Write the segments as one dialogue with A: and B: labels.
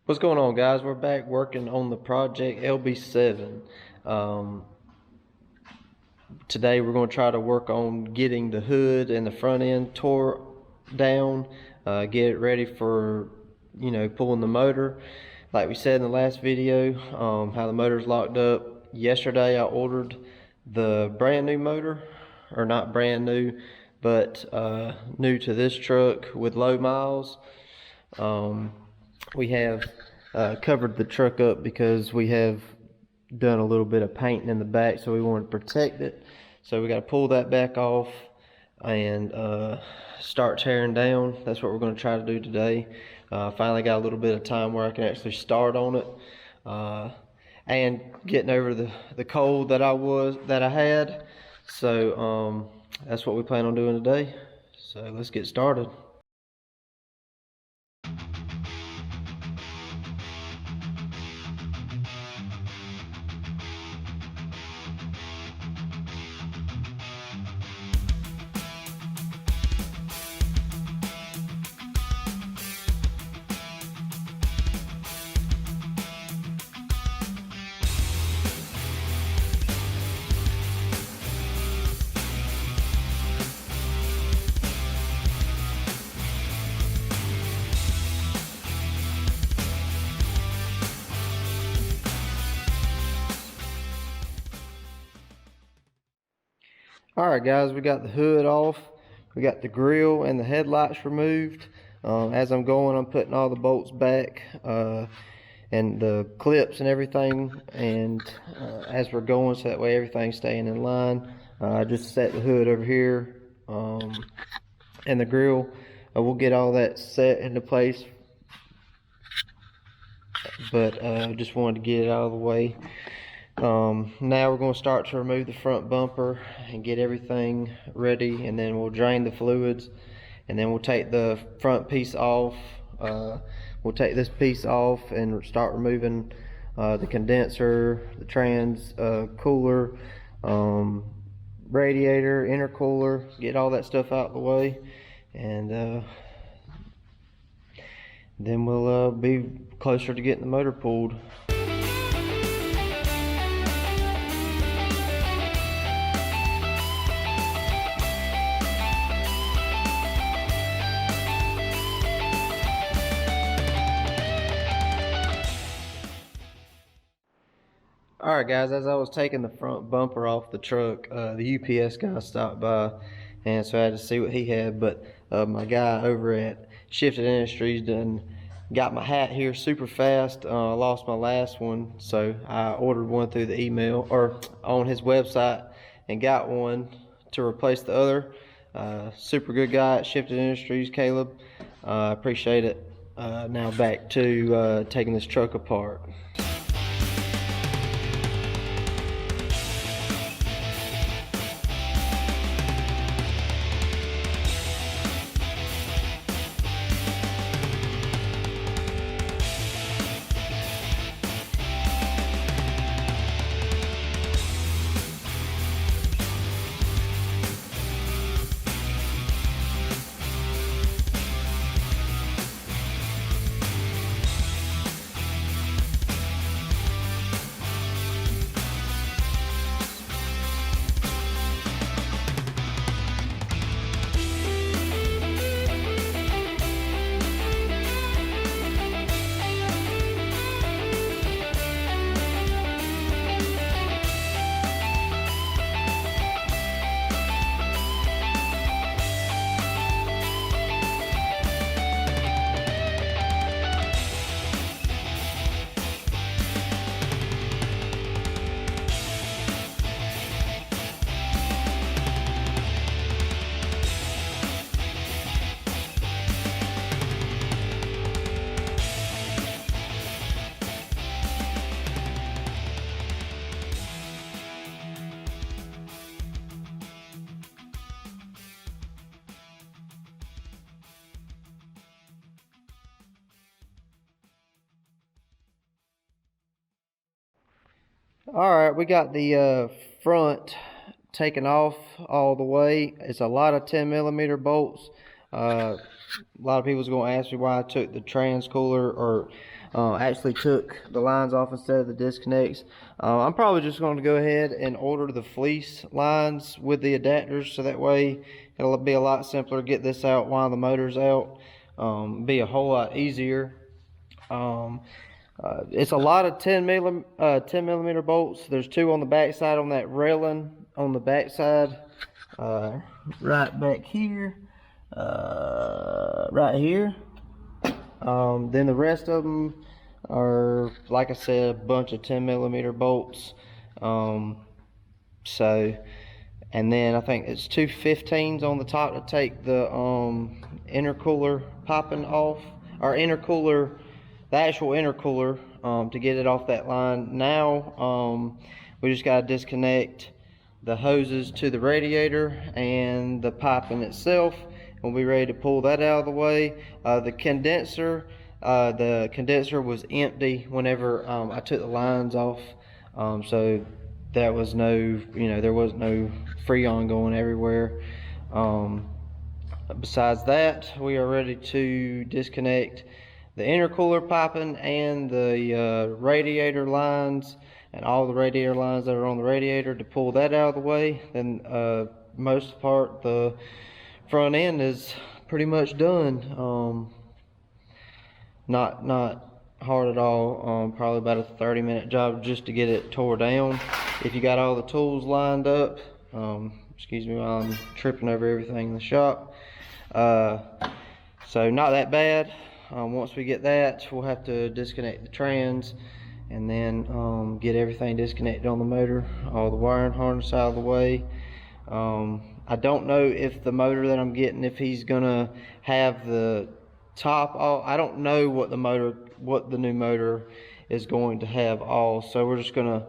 A: What's going on, guys? We're back working on the project LB7. Today we're going to try to work on getting the hood and the front end tore down, get it ready for, pulling the motor. Like we said in the last video, how the motor's locked up. Yesterday I ordered the brand new motor, or not brand new, but new to this truck with low miles. We have covered the truck up because we have done a little bit of painting in the back, so we want to protect it. So we got to pull that back off and start tearing down. That's what we're going to try to do today. Finally got a little bit of time where I can actually start on it, and getting over the cold that I had. So that's what we plan on doing today. So let's get started. Alright guys, we got the hood off, we got the grill and the headlights removed. As I'm going, I'm putting all the bolts back, and the clips and everything, and as we're going, so that way everything's staying in line. I just set the hood over here, and the grill. We'll get all that set into place, but just wanted to get it out of the way. Now we're going to start to remove the front bumper and get everything ready, and then we'll drain the fluids, and then we'll take the front piece off. We'll take this piece off and start removing the condenser, the trans cooler, radiator, intercooler, get all that stuff out of the way, and then we'll be closer to getting the motor pulled. Alright guys, as I was taking the front bumper off the truck, the UPS guy stopped by, and so I had to see what he had. But my guy over at Shifted Industries done got my hat here super fast. I lost my last one, so I ordered one through the email or on his website and got one to replace the other. Super good guy at Shifted Industries, Caleb. Appreciate it. Now back to taking this truck apart. Alright, we got the front taken off all the way. It's a lot of 10mm bolts. A lot of people's going to ask me why I took the trans cooler, or actually took the lines off instead of the disconnects. I'm probably just going to go ahead and order the fleece lines with the adapters, so that way it'll be a lot simpler to get this out while the motor's out. Be a whole lot easier. It's a lot of 10 millimeter bolts. There's 2 on the back side on that railing on the back side, right back here, right here. Then the rest of them are, like I said, a bunch of 10 millimeter bolts. And then I think it's 2 15s on the top to take the intercooler popping off, or intercooler, the actual intercooler, to get it off that line. Now we just got to disconnect the hoses to the radiator and the piping itself. We'll be ready to pull that out of the way. The condenser was empty whenever I took the lines off, so that was no, there was no Freon going everywhere. Besides that, we are ready to disconnect the intercooler piping and the radiator lines, and all the radiator lines that are on the radiator, to pull that out of the way. Then most part, the front end is pretty much done. Not hard at all. Probably about a 30-minute job just to get it tore down, if you got all the tools lined up. Excuse me while I'm tripping over everything in the shop. So not that bad. Once we get that, we'll have to disconnect the trans, and then get everything disconnected on the motor, all the wiring harness out of the way. I don't know if the motor that I'm getting, if he's gonna have the top all. I don't know what the new motor is going to have all, so we're just gonna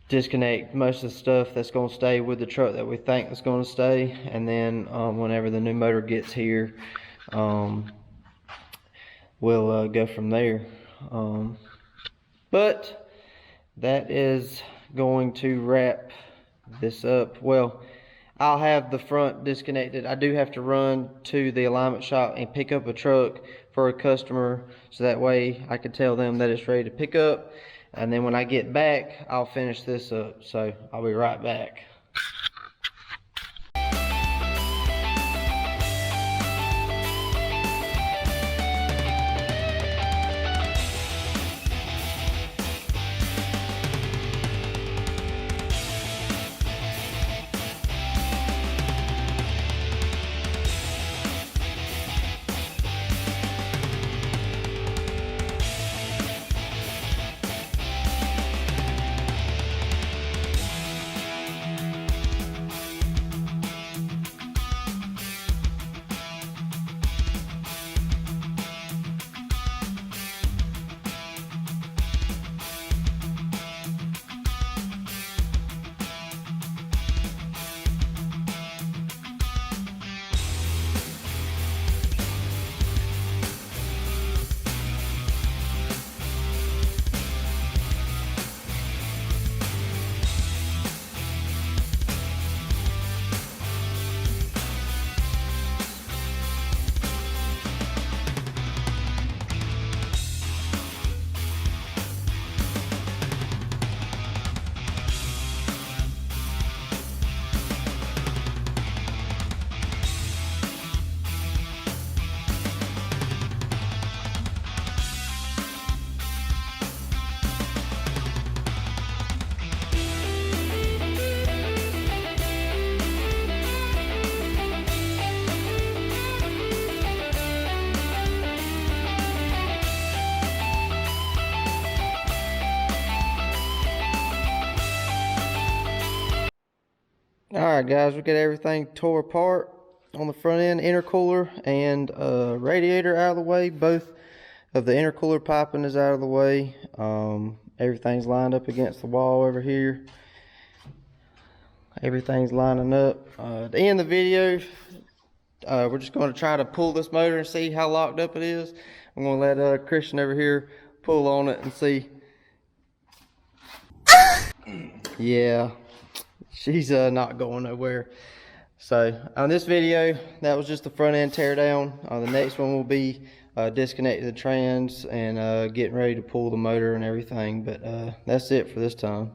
A: disconnect most of the stuff that's going to stay with the truck that we think is going to stay, and then whenever the new motor gets here, we'll go from there. But that is going to wrap this up. Well, I'll have the front disconnected. I do have to run to the alignment shop and pick up a truck for a customer, so that way I can tell them that it's ready to pick up, and then when I get back, I'll finish this up. So I'll be right back. Alright guys, we got everything tore apart on the front end. Intercooler and radiator out of the way. Both of the intercooler piping is out of the way. Everything's lined up against the wall over here. Everything's lining up. At the end of the video, we're just going to try to pull this motor and see how locked up it is. I'm going to let Christian over here pull on it and see. Yeah. She's not going nowhere. So on this video, that was just the front end tear down. The next one will be disconnecting the trans and getting ready to pull the motor and everything. But that's it for this time.